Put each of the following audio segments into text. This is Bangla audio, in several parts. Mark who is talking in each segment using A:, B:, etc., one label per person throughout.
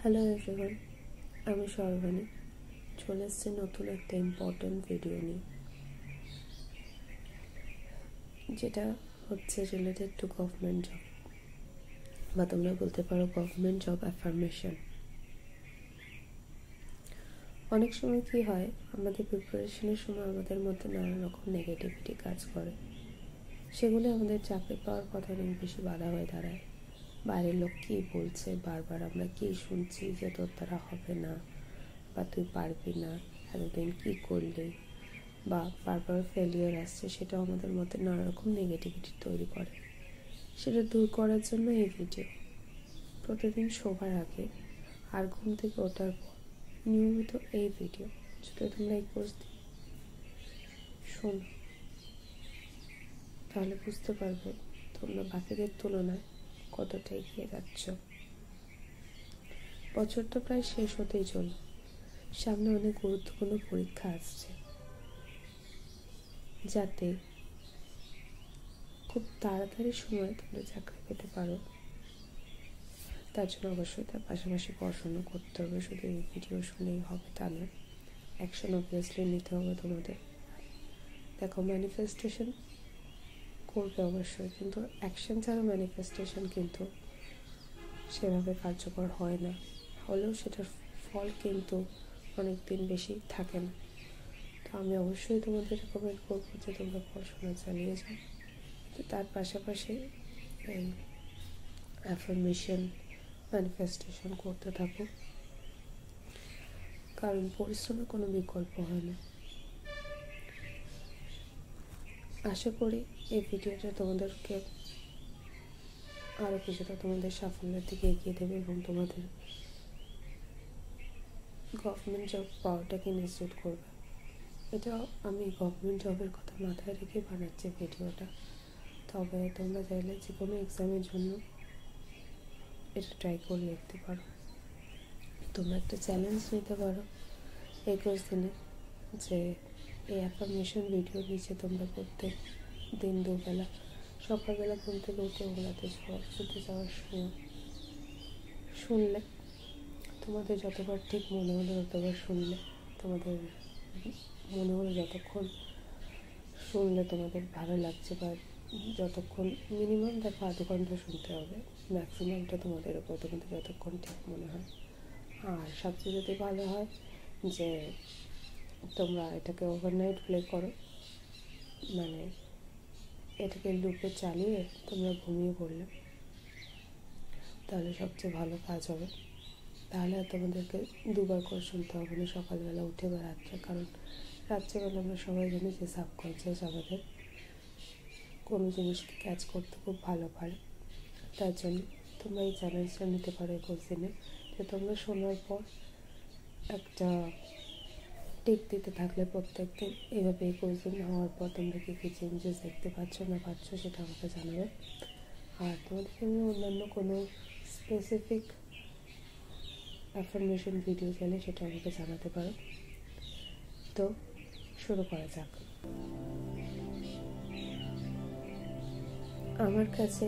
A: হ্যালো এভরিওয়ান, আমি সর্বাণী চলে এসেছি নতুন একটা ইম্পর্টেন্ট ভিডিও নিয়ে, যেটা হচ্ছে রিলেটেড টু গভর্নমেন্ট জব, বা তোমরা বলতে পারো গভর্নমেন্ট জব অ্যাফার্মেশন। অনেক সময় কি হয়, আমাদের প্রিপারেশনের সময় আমাদের মধ্যে নানা রকম নেগেটিভিটি কাজ করে, সেগুলো আমাদের চাকরি পাওয়ার পথে অনেক বেশি বাধা হয়ে দাঁড়ায়। বাইরের লোক কী বলছে, বারবার আমরা কী শুনছি যে তোর দ্বারা হবে না, বা তুই পারবি না, এতদিন কী করলি, বা বারবার ফেলিয়ার আসছে, সেটাও আমাদের মধ্যে নানা রকম নেগেটিভিটি তৈরি করে। সেটা দূর করার জন্য এই ভিডিও। প্রতিদিন শোবার আগে আর ঘুম থেকে ওঠার পর নিয়মিত এই ভিডিও যদি তোমরা এই কোর্স দিয়ে শোনো, তাহলে বুঝতে পারবে তোমরা বাকিদের তুলনায় কতটা এগিয়ে যাচ্ছ। বছর তো প্রায় শেষ হতেই চলল, সামনে অনেক গুরুত্বপূর্ণ পরীক্ষা আসছে, যাতে খুব তাড়াতাড়ি সময় তোমরা চাকরি পেতে পারো। তার জন্য অবশ্যই তার পাশাপাশি পড়াশোনা করতে হবে। শুধু এই ভিডিও শুনেই হবে তা নয়, অ্যাকশন অবভিয়াসলি নিতে হবে তোমাদের। দেখো, ম্যানিফেস্টেশন করবে অবশ্যই, কিন্তু অ্যাকশন ছাড়া ম্যানিফেস্টেশন কিন্তু সেভাবে কার্যকর হয় না, হলেও সেটার ফল কিন্তু অনেক দিন বেশি থাকে না। তো আমি অবশ্যই তোমাদের রেকমেন্ড করবো যে তোমরা পড়াশোনা চালিয়ে যাও, তার পাশাপাশি এই অ্যাফার্মেশন ম্যানিফেস্টেশন করতে থাকো, কারণ পরিশ্রমের কোনো বিকল্প হয় না। আশা করি এই ভিডিওটা তোমাদেরকে আরও কিছুটা তোমাদের সাফল্যের দিকে এগিয়ে দেবে এবং তোমাদের গভর্নমেন্ট জব পাওয়াটাকে নিশ্চিত করবে। এটা আমি গভর্নমেন্ট জবের কথা মাথায় রেখে বানাচ্ছি ভিডিওটা। তবে তোমরা চাইলে যে কোনো এক্সামের জন্য এটা ট্রাই করে দেখতে পারো। তোমরা একটা চ্যালেঞ্জ নিতে পারো 21 দিনে, যে এই অ্যাফার্মেশন ভিডিও নিচে তোমরা প্রত্যেক দিন দুবেলা সকালবেলা ঘুম থেকে উঠে ওগুলাতে শুতে যাওয়ার সময় শুনলে, তোমাদের যতবার ঠিক মনে হলো ততবার শুনলে, তোমাদের মনে হলো যতক্ষণ শুনলে তোমাদের ভালো লাগছে, বা যতক্ষণ মিনিমাম দেখো আধ ঘন্টা শুনতে হবে, ম্যাক্সিমামটা তোমাদের উপর, তোমাদের যতক্ষণ ঠিক মনে হয়। আর সবচেয়ে যদি ভালো হয় যে তোমরা এটাকে ওভারনাইট প্লে করো, মানে এটাকে লুপে চালিয়ে তোমরা ঘুমিয়ে পড়লে, তাহলে সবচেয়ে ভালো কাজ হবে। তাহলে আর তোমাদেরকে দুবার করে শুনতে হবে না, সকালবেলা উঠে বা রাত্রে। কারণ রাত্রেবেলা আমরা সবাই জানি যে সাবকনসিয়াস আমাদের কোনো জিনিসকে ক্যাচ করতে খুব ভালো পারে। তার জন্য তোমরা এই চ্যালেঞ্জটা নিতে পারো 21 দিনে, যে তোমরা শোনার পর একটা টিক দিতে থাকলে প্রত্যেক দিন, এইভাবে 21 দিন হওয়ার পর তোমরা কী কী চেঞ্জেস দেখতে পাচ্ছ না পাচ্ছ সেটা আমাকে জানাবে। আর তোমাদের জন্য অন্যান্য কোনো স্পেসিফিক অ্যাফার্মেশন ভিডিও চাইলে সেটা আমাকে জানাতে পারো। তো শুরু করা যাক। আমার কাছে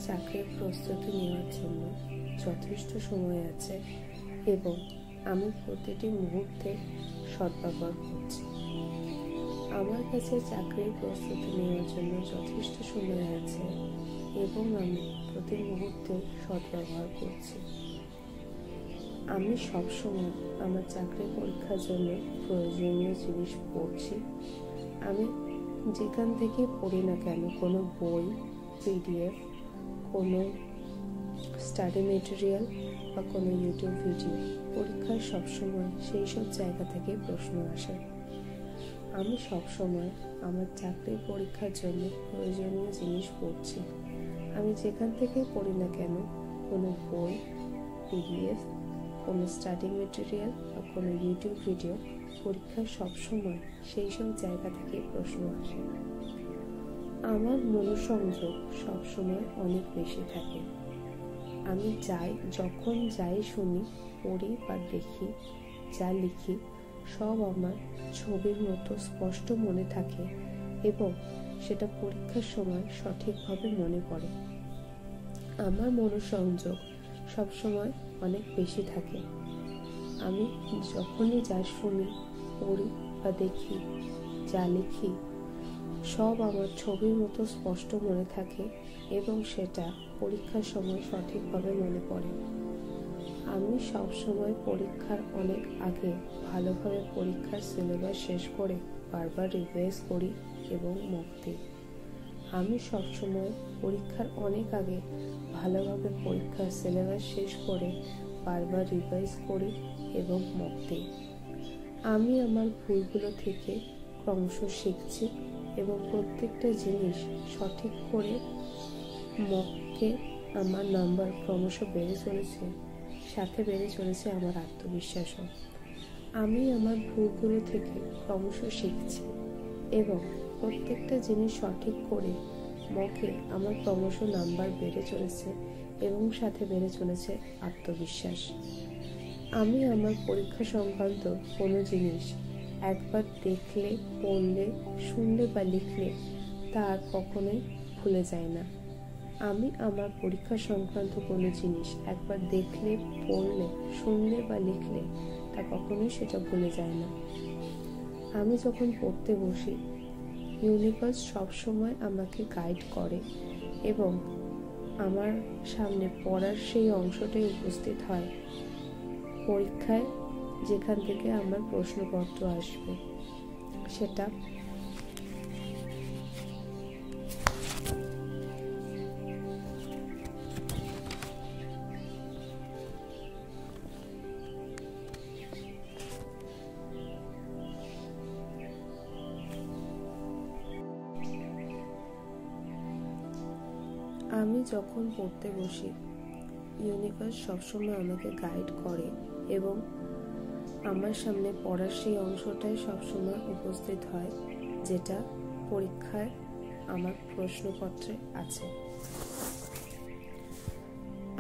A: চাকরির প্রস্তুতি নেওয়ার জন্য যথেষ্ট সময় আছে এবং আমি প্রতিটি মুহূর্তে সদ্ব্যবহার করছি। আমার কাছে চাকরির প্রস্তুতি নেওয়ার জন্য যথেষ্ট সময় আছে এবং আমি প্রতি মুহূর্তে সদ্ব্যবহার করছি। আমি সবসময় আমার চাকরির পরীক্ষার জন্য প্রয়োজনীয় জিনিস পড়ছি। আমি যেখান থেকে পড়ি না কেন, কোনো বই, পিডিএফ, কোনো স্টাডি মেটেরিয়াল বা কোনো ইউটিউব ভিডিও, পরীক্ষায় সবসময় সেই সব জায়গা থেকে প্রশ্ন আসে। আমি সবসময় আমার চাকরির পরীক্ষার জন্য প্রয়োজনীয় জিনিস পড়ছি। আমি যেখান থেকে পড়ি না কেন, কোনো বই, পিডিএফ, কোনো স্টাডি মেটেরিয়াল বা কোনো ইউটিউব ভিডিও, পরীক্ষায় সবসময় সেই সব জায়গা থেকে প্রশ্ন আসে। আমার মনোসংযোগ সবসময় অনেক বেশি থাকে। আমি যখন যাই শুনি, পড়ি বা দেখি, যা লিখি, সব আমার ছবির মতো স্পষ্ট মনে থাকে এবং সেটা পরীক্ষার সময় সঠিকভাবে মনে পড়ে। আমার মনোসংযোগ সবসময় অনেক বেশি থাকে। আমি যখনই যা শুনি, পড়ি বা দেখি, যা লিখি, সব আমার ছবির মতো স্পষ্ট মনে থাকে এবং সেটা পরীক্ষার সময় সঠিকভাবে মনে পড়ে। আমি সবসময় পরীক্ষার অনেক আগে ভালোভাবে পরীক্ষার সিলেবাস শেষ করে বারবার রিভাইজ করি এবং মক দিই। আমি সবসময় পরীক্ষার অনেক আগে ভালোভাবে পরীক্ষার সিলেবাস শেষ করে বারবার রিভাইজ করি এবং মক দিই। আমি আমার ভুলগুলো থেকে ক্রমশ শিখছি এবং প্রত্যেকটা জিনিস সঠিক করে মককে আমার নাম্বার ক্রমশ বেড়ে চলেছে, সাথে বেড়ে চলেছে আমার আত্মবিশ্বাসও। আমি আমার ভুলগুলো থেকে ক্রমশ শিখছি এবং প্রত্যেকটা জিনিস সঠিক করে মকে আমার ক্রমশ নাম্বার বেড়ে চলেছে এবং সাথে বেড়ে চলেছে আত্মবিশ্বাস। আমি আমার পরীক্ষা সংক্রান্ত কোনো জিনিস একবার দেখলে, পড়লে, শুনলে বা লিখলে তা আর কখনোই ভুলে যায় না। আমি আমার পরীক্ষা সংক্রান্ত কোনো জিনিস একবার দেখলে, পড়লে, শুনলে বা লিখলে তা কখনোই সেটা ভুলে যায় না। আমি যখন পড়তে বসি, ইউনিভার্স সবসময় আমাকে গাইড করে এবং আমার সামনে পড়ার সেই অংশটাই উপস্থিত হয় পরীক্ষায়, যেখান থেকে আমার প্রশ্নপত্র আসবে। সেটা আমি যখন পড়তে বসি, ইউনিভার্স সবসময় আমাকে গাইড করে এবং আমার সামনে পড়ার সেই অংশটাই সবসময় উপস্থিত হয় যেটা পরীক্ষায় আমার প্রশ্নপত্রে আছে।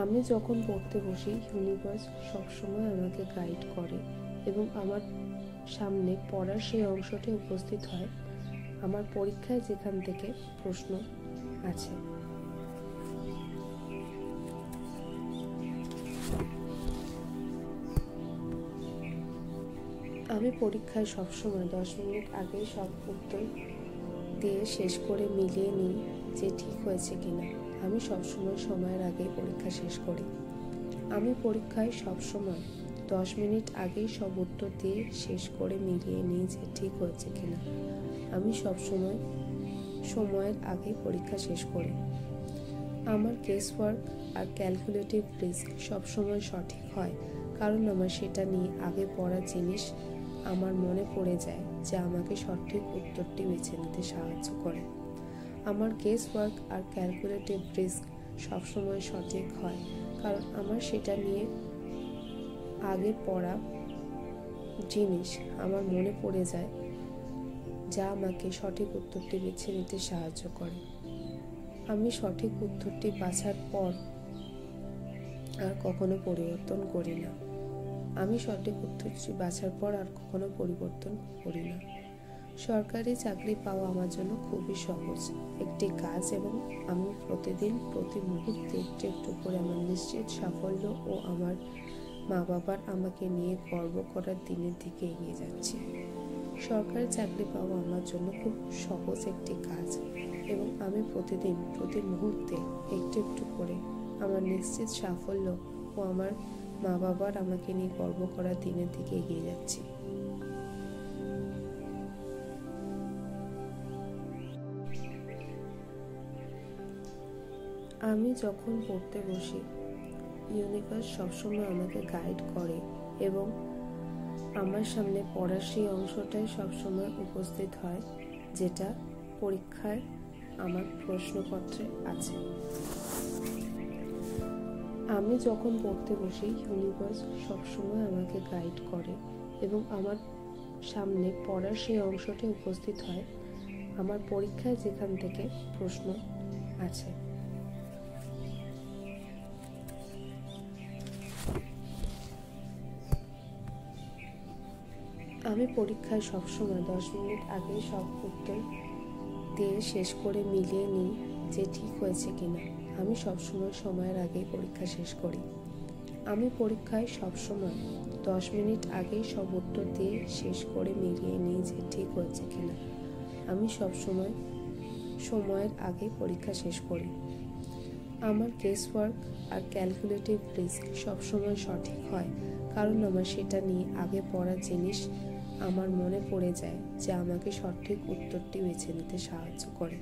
A: আমি যখন পড়তে বসি, ইউনিভার্স সবসময় আমাকে গাইড করে এবং আমার সামনে পড়ার সেই অংশটাই উপস্থিত হয় আমার পরীক্ষায় যেখান থেকে প্রশ্ন আছে। আমি পরীক্ষায় সবসময় 10 মিনিট আগেই সব উত্তর দিয়ে শেষ করে মিলিয়ে নিই যে ঠিক হয়েছে কিনা। আমি সবসময় সময়ের আগেই পরীক্ষা শেষ করি। আমি পরীক্ষায় সবসময় 10 মিনিট আগেই সব উত্তর দিয়ে শেষ করে মিলিয়ে নিই যে ঠিক হয়েছে কিনা। আমি সবসময় সময়ের আগে পরীক্ষা শেষ করি। আমার কেস ওয়ার্ক আর ক্যালকুলেটিভ রিস্ক সবসময় সঠিক হয়, কারণ আমার সেটা নিয়ে আগে পড়া জিনিস আমার মনে পড়ে যায় যা আমাকে সঠিক উত্তরটি বেছে নিতে সাহায্য করে। আমার কেস ওয়ার্ক আর ক্যালকুলেটিভ রিস্ক সবসময় সঠিক হয়, কারণ আমার সেটা নিয়ে আগে পড়া জিনিস আমার মনে পড়ে যায় যা আমাকে সঠিক উত্তরটি বেছে নিতে সাহায্য করে। আমি সঠিক উত্তরটি বাছার পর আর কখনো পরিবর্তন করি না। আমি সঠিক উত্তরটি বাছার পর আর কখনো পরিবর্তন করি না। সরকারি চাকরি পাওয়া আমার জন্য খুবই সহজ একটি কাজ এবং আমি প্রতিদিন প্রতি মুহূর্তে একটু একটু করে আমার নিশ্চিত সাফল্য ও আমার মা বাবার আমাকে নিয়ে গর্ব করার দিনের দিকে এগিয়ে যাচ্ছি। সরকারি চাকরি পাওয়া আমার জন্য খুব সহজ একটি কাজ এবং আমি প্রতিদিন প্রতি মুহূর্তে একটু একটু করে আমার নিশ্চিত সাফল্য ও আমার মা বাবার আমাকে নিয়ে গর্ব করার দিনের দিকে এগিয়ে যাচ্ছি। আমি যখন পড়তে বসি, ইউনিভার্স সবসময় আমাকে গাইড করে এবং আমার সামনে পড়ার সেই অংশটাই সবসময় উপস্থিত হয় যেটা পরীক্ষায় আমার প্রশ্নপত্রে আছে। আমি যখন পড়তে বসি, ইউনিভার্স সবসময় আমাকে গাইড করে এবং আমার সামনে পড়ার সেই অংশটাই উপস্থিত হয় আমার পরীক্ষায় যেখান থেকে প্রশ্ন আছে। আমি পরীক্ষায় সবসময় 10 মিনিট আগে সব উত্তর দিয়ে শেষ করে মিলিয়ে নিই যে ঠিক হয়েছে কিনা। আমি সবসময় সময়ের আগেই পরীক্ষা শেষ করি। আমি পরীক্ষায় সবসময় 10 মিনিট আগেই সব উত্তর দিয়ে শেষ করে মিলিয়ে নিই যে ঠিক হয়েছে কিনা। আমি সবসময় সময়ের আগে পরীক্ষা শেষ করি। আমার গেস ওয়ার্ক আর ক্যালকুলেটিভ রিস্ক সবসময় সঠিক হয়, কারণ আমার সেটা নিয়ে আগে পড়া জিনিস আমার মনে পড়ে যায়, যা আমাকে সঠিক উত্তরটি বেছে নিতে সাহায্য করে।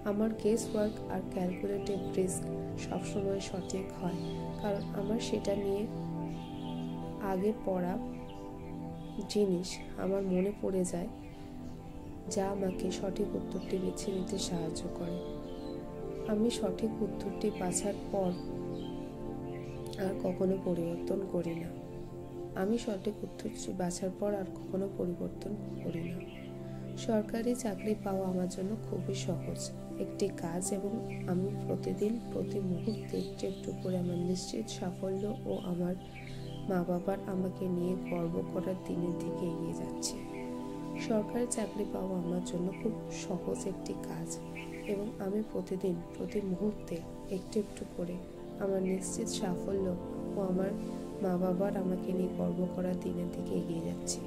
A: আমার গেস ওয়ার্ক আর ক্যালকুলেটিভ রিস্ক সবসময় সঠিক হয়, কারণ আমার সেটা নিয়ে আগে পড়া জিনিস আমার মনে পড়ে যায়, যা আমাকে সঠিক উত্তরটি বেছে নিতে সাহায্য করে। আমি সঠিক উত্তরটি বাছার পর আর কখনো পরিবর্তন করি না। সরকারি চাকরি পাওয়া আমার জন্য খুবই সহজ একটি কাজ, এবং আমি প্রতিদিন প্রতি মুহূর্তে একটু একটু করে আমার নিশ্চিত সাফল্য ও আমার মা বাবার আমাকে নিয়ে গর্ব করার দিনের দিকে এগিয়ে যাচ্ছি। সরকারি চাকরি পাওয়া আমার জন্য খুব সহজ একটি কাজ, এবং আমি প্রতিদিন প্রতি মুহূর্তে একটু একটু করে আমার নিশ্চিত সাফল্য ও আমার মা বাবার আমাকে নিয়ে গর্ব করার দিনের দিকে এগিয়ে যাচ্ছি।